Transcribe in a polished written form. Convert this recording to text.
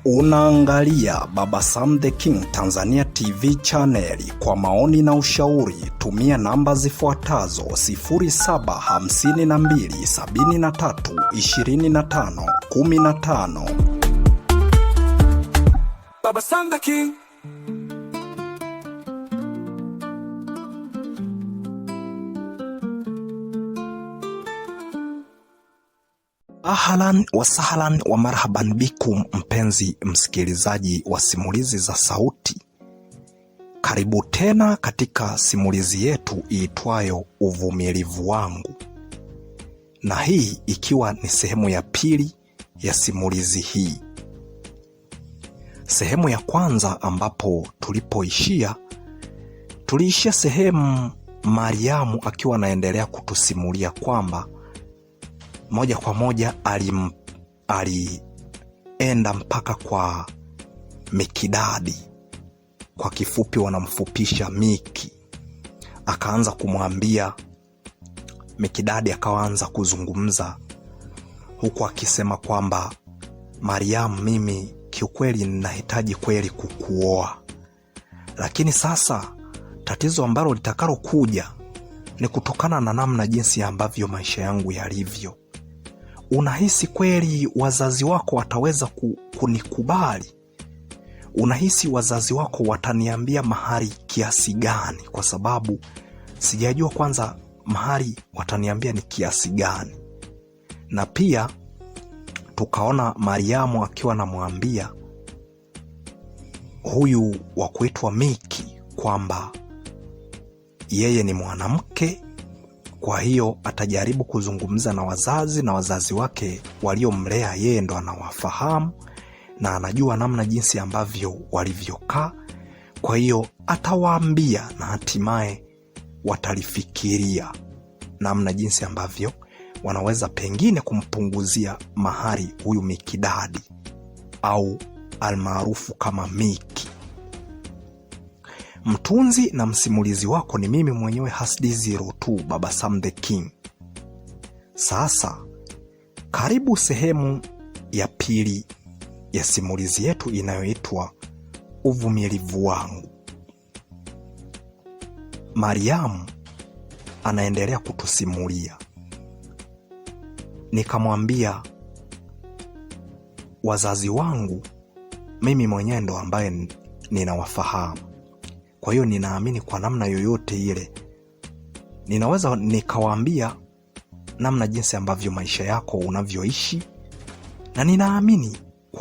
Unaangalia Baba Sam the King Tanzania TV channel. Kwa maoni na ushauri tumia namba zifuatazo 0752732515. Baba Sam the King. Ahlan wa sahlan wa marhaban bikum, mpenzi msikilizaji wa simulizi za sauti. Karibu tena katika simulizi yetu iitwayo Uvumilivu Wangu, na hii ikiwa ni sehemu ya pili ya simulizi hii. Sehemu ya kwanza ambapo tuliishia sehemu Mariamu akiwa anaendelea kutusimulia kwamba moja kwa moja alienda mpaka kwa Mikidadi, kwa kifupi wanamfupisha Miki. Akaanza kumwambia Mikidadi, akaanza kuzungumza huku akisema kwamba Mariamu, mimi kiukweli ninahitaji kweli kukuoa, lakini sasa tatizo ambalo litakalo kuja ni kutokana na namna jinsi ambavyo maisha yangu yalivyo. Unahisi kweli wazazi wako wataweza kunikubali? Unahisi wazazi wako wataniambia mahari kiasi gani? Kwa sababu sijajua kwanza mahari wataniambia ni kiasi gani. Na pia tukaona Mariamu akiwa anamwambia huyu wa kuitwa Miki kwamba yeye ni mwanamke, kwa hiyo atajaribu kuzungumza na wazazi wake waliomlea yeye ndo anawafahamu na anajua namna jinsi ambavyo walivyokaa. Kwa hiyo atawaambia na hatimaye watalifikiria namna jinsi ambavyo wanaweza pengine kumpunguzia mahari huyu Mikidadi au almaarufu kama Miki. Mtunzi na msimulizi wako ni mimi mwenyewe Hasdi02 Baba Sam the King. Sasa karibu sehemu ya pili ya simulizi yetu inayoitwa Uvumilivu Wangu. Mariamu anaendelea kutusimulia. Nikamwambia wazazi wangu mimi mwenyewe ndo ambaye ninawafahamu. Kwa hiyo ninaamini kwa namna yoyote ile ninaweza nikawaambia namna jinsi ambavyo maisha yako unavyoishi, na ninaamini